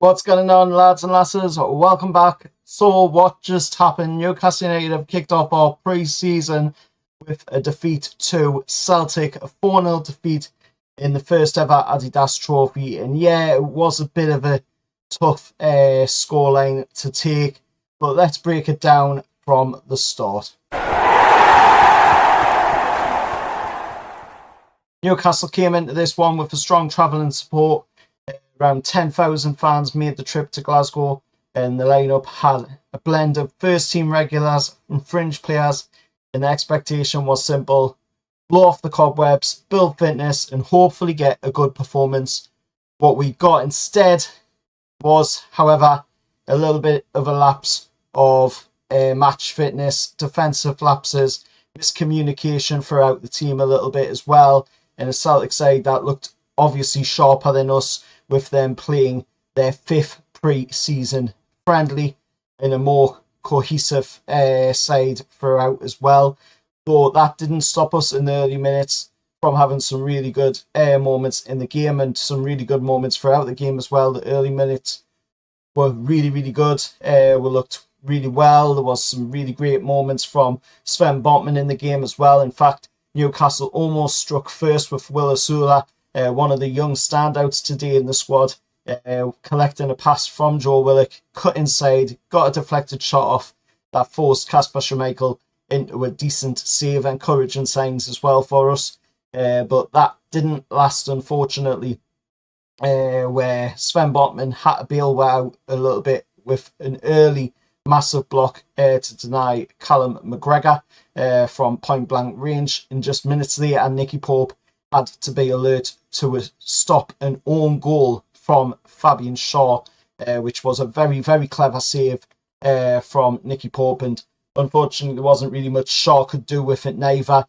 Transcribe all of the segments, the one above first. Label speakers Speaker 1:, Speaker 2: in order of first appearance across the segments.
Speaker 1: What's going on, lads and lasses? Welcome back. So what just happened? Newcastle United have kicked off our pre-season with a defeat to Celtic, a 4-0 defeat in the first ever Adidas Trophy. And yeah, it was a bit of a tough scoreline to take, but let's break it down from the start. Newcastle came into this one with a strong travelling support. Around 10,000 fans made the trip to Glasgow, and the lineup had a blend of first-team regulars and fringe players, and the expectation was simple: blow off the cobwebs, build fitness, and hopefully get a good performance. What we got instead was, however, a little bit of a lapse of match fitness, defensive lapses, miscommunication throughout the team a little bit as well, and a Celtic side that looked obviously sharper than us, with them playing their fifth pre-season friendly in a more cohesive side throughout as well. Though that didn't stop us in the early minutes from having some really good moments in the game, and some really good moments throughout the game as well. The early minutes were really, really good. We looked really well. There was some really great moments from Sven Botman in the game as well. In fact, Newcastle almost struck first with Will Osula, one of the young standouts today in the squad, collecting a pass from Joe Willock, cut inside, got a deflected shot off that forced Kasper Schmeichel into a decent save, encouraging signs as well for us. But that didn't last, unfortunately, where Sven Botman had to bail out a little bit with an early massive block to deny Callum McGregor from point-blank range. In just minutes later, Nicky Pope had to be alert to stop an own goal from Fabian Shaw, which was a very, very clever save from Nicky Pope. And unfortunately, there wasn't really much Shaw could do with it neither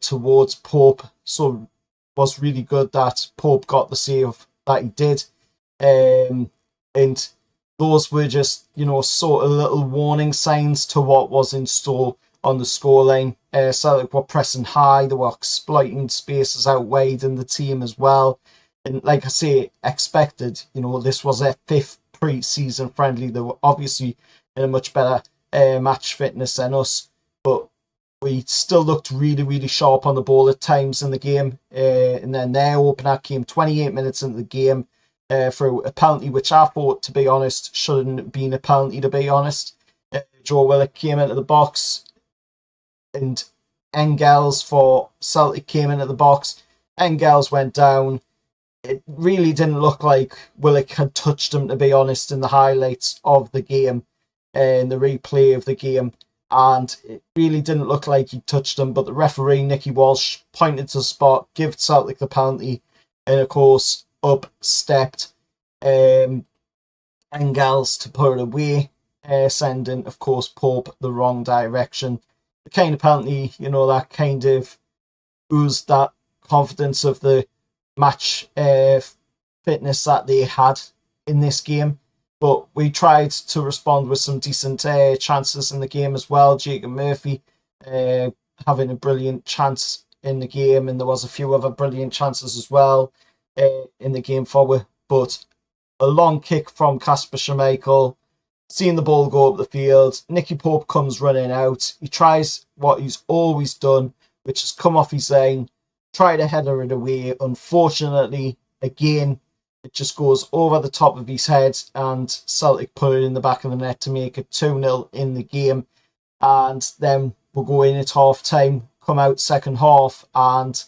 Speaker 1: towards Pope. So it was really good that Pope got the save that he did. And those were just, sort of little warning signs to what was in store on the scoreline. Celtic were pressing high, they were exploiting spaces out wide in the team as well. And like I say, expected, this was their fifth pre-season friendly. They were obviously in a much better match fitness than us, but we still looked really, really sharp on the ball at times in the game. And then their opener came 28 minutes into the game through a penalty, which I thought, to be honest, shouldn't have been a penalty, to be honest. Joe Willock came into the box, and Engels for Celtic came into the box. Engels went down. It really didn't look like Willock had touched him, to be honest, in the highlights of the game, in the replay of the game. And it really didn't look like he touched him. But the referee, Nicky Walsh, pointed to the spot, gave Celtic the penalty. And of course, up stepped Engels to put it away, sending, of course, Pope the wrong direction. The kind of penalty, that kind of oozed that confidence of the match fitness that they had in this game. But we tried to respond with some decent chances in the game as well. Jacob Murphy having a brilliant chance in the game, and there was a few other brilliant chances as well in the game forward. But a long kick from Kasper Schmeichel, seeing the ball go up the field. Nicky Pope comes running out. He tries what he's always done, which is come off his lane, try to header it away. Unfortunately, again, it just goes over the top of his head, and Celtic put it in the back of the net to make it 2-0 in the game. And then we'll go in at half-time, come out second half, and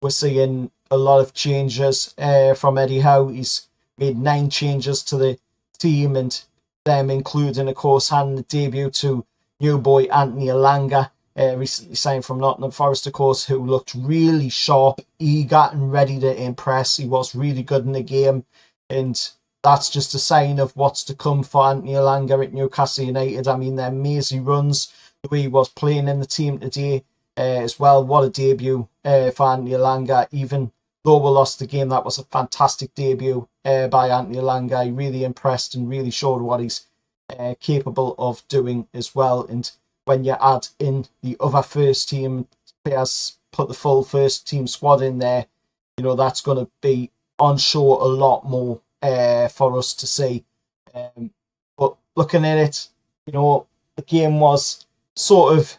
Speaker 1: we're seeing a lot of changes from Eddie Howe. He's made 9 changes to the team, and them including, of course, handing the debut to new boy Anthony Elanga, recently signed from Nottingham Forest, of course, who looked really sharp, eager and ready to impress. He was really good in the game, and that's just a sign of what's to come for Anthony Elanga at Newcastle United. I mean, their mazy runs, the way he was playing in the team today as well. What a debut for Anthony Elanga. Even though we lost the game, that was a fantastic debut by Anthony Elanga. He really impressed and really showed what he's capable of doing as well. And when you add in the other first team players, put the full first team squad in there, that's going to be on show a lot more for us to see. But looking at it, the game was sort of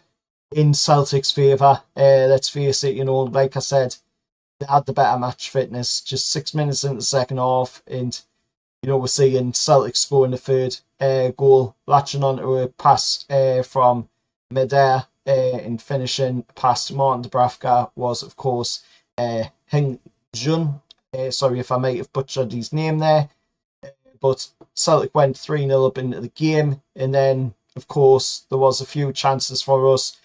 Speaker 1: in Celtic's favour. Let's face it, like I said, they had the better match fitness. Just 6 minutes into the second half, and we're seeing Celtic scoring the third goal, latching onto a pass from midair and finishing past Martin Dubravka was, of course, Hing Jun. Sorry if I might have butchered his name there. But Celtic went 3-0 up into the game, and then, of course, there was a few chances for us.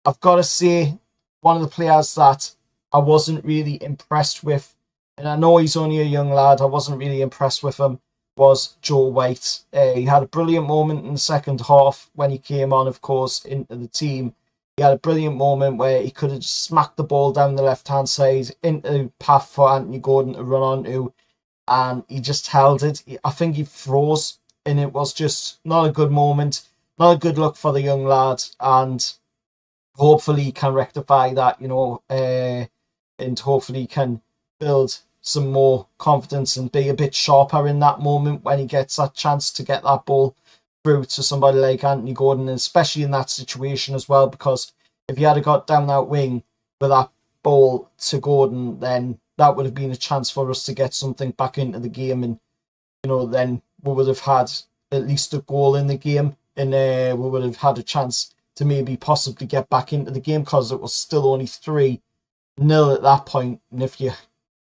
Speaker 1: I've got to say, one of the players that I wasn't really impressed with, and I know he's only a young lad, I wasn't really impressed with him, was Joe White. He had a brilliant moment in the second half when he came on, of course, into the team. He had a brilliant moment where he could have just smacked the ball down the left-hand side into the path for Anthony Gordon to run onto, and he just held it. I think he froze, and it was just not a good moment, not a good look for the young lad, and hopefully he can rectify that, and hopefully he can build some more confidence and be a bit sharper in that moment when he gets that chance to get that ball through to somebody like Anthony Gordon, and especially in that situation as well, because if he had got down that wing with that ball to Gordon, then that would have been a chance for us to get something back into the game, and then we would have had at least a goal in the game, and we would have had a chance to maybe possibly get back into the game, because it was still only 3-0 at that point. And if you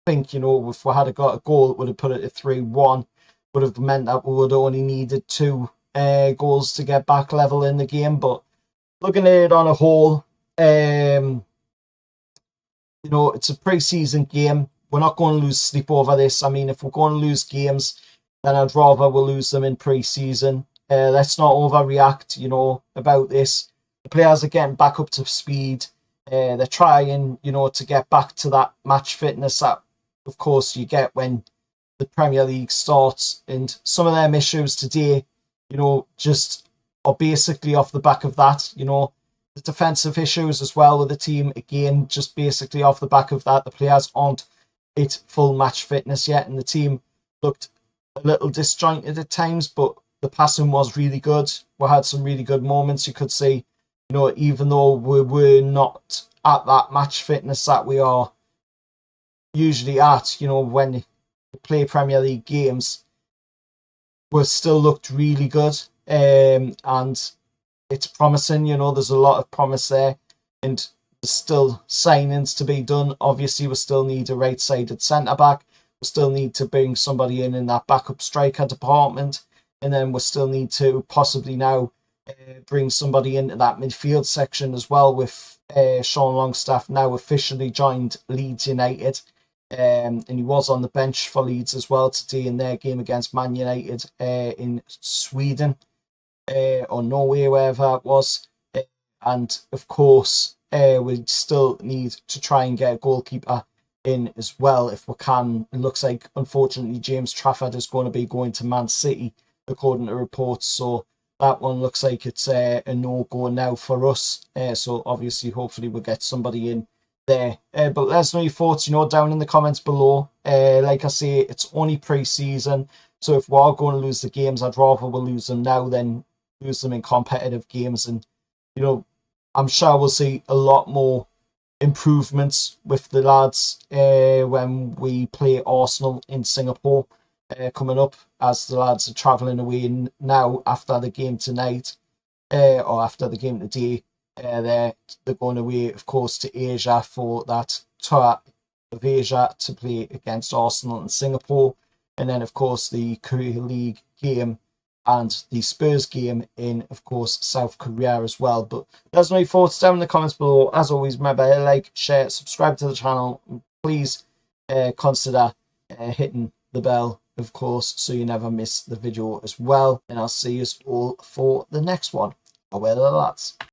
Speaker 1: think, if we had got a goal, it would have put it at 3-1, would have meant that we would have only needed 2 goals to get back level in the game. But looking at it on a whole, it's a pre-season game. We're not going to lose sleep over this. I mean, if we're going to lose games, then I'd rather we'll lose them in pre-season. Let's not overreact, about this. The players are getting back up to speed. They're trying, to get back to that match fitness that, of course, you get when the Premier League starts. And some of them issues today, just are basically off the back of that. The defensive issues as well with the team, again, just basically off the back of that. The players aren't at full match fitness yet, and the team looked a little disjointed at times, but the passing was really good. We had some really good moments. You could see, even though we were not at that match fitness that we are usually at, when we play Premier League games, we still looked really good. And it's promising, there's a lot of promise there, and there's still signings to be done. Obviously, we still need a right-sided centre-back. We still need to bring somebody in that backup striker department. And then we still need to possibly now bring somebody into that midfield section as well, with Sean Longstaff now officially joined Leeds United. And he was on the bench for Leeds as well today in their game against Man United in Sweden or Norway, wherever it was. And of course, we still need to try and get a goalkeeper in as well if we can. It looks like, unfortunately, James Trafford is going to be going to Man City, according to reports. So that one looks like it's a no-go now for us. So obviously, hopefully, we'll get somebody in there. But let us know your thoughts, down in the comments below. Like I say, it's only pre-season. So if we are going to lose the games, I'd rather we'll lose them now than lose them in competitive games. And, I'm sure we'll see a lot more improvements with the lads when we play Arsenal in Singapore coming up, as the lads are travelling away now after the game tonight, or after the game today. They're going away, of course, to Asia for that tour of Asia to play against Arsenal in Singapore. And then, of course, the Korea League game and the Spurs game in, of course, South Korea as well. But let us know your thoughts down in the comments below. As always, remember, like, share, subscribe to the channel. Please consider hitting the bell, of course, so you never miss the video as well. And I'll see you all for the next one. Away the lads.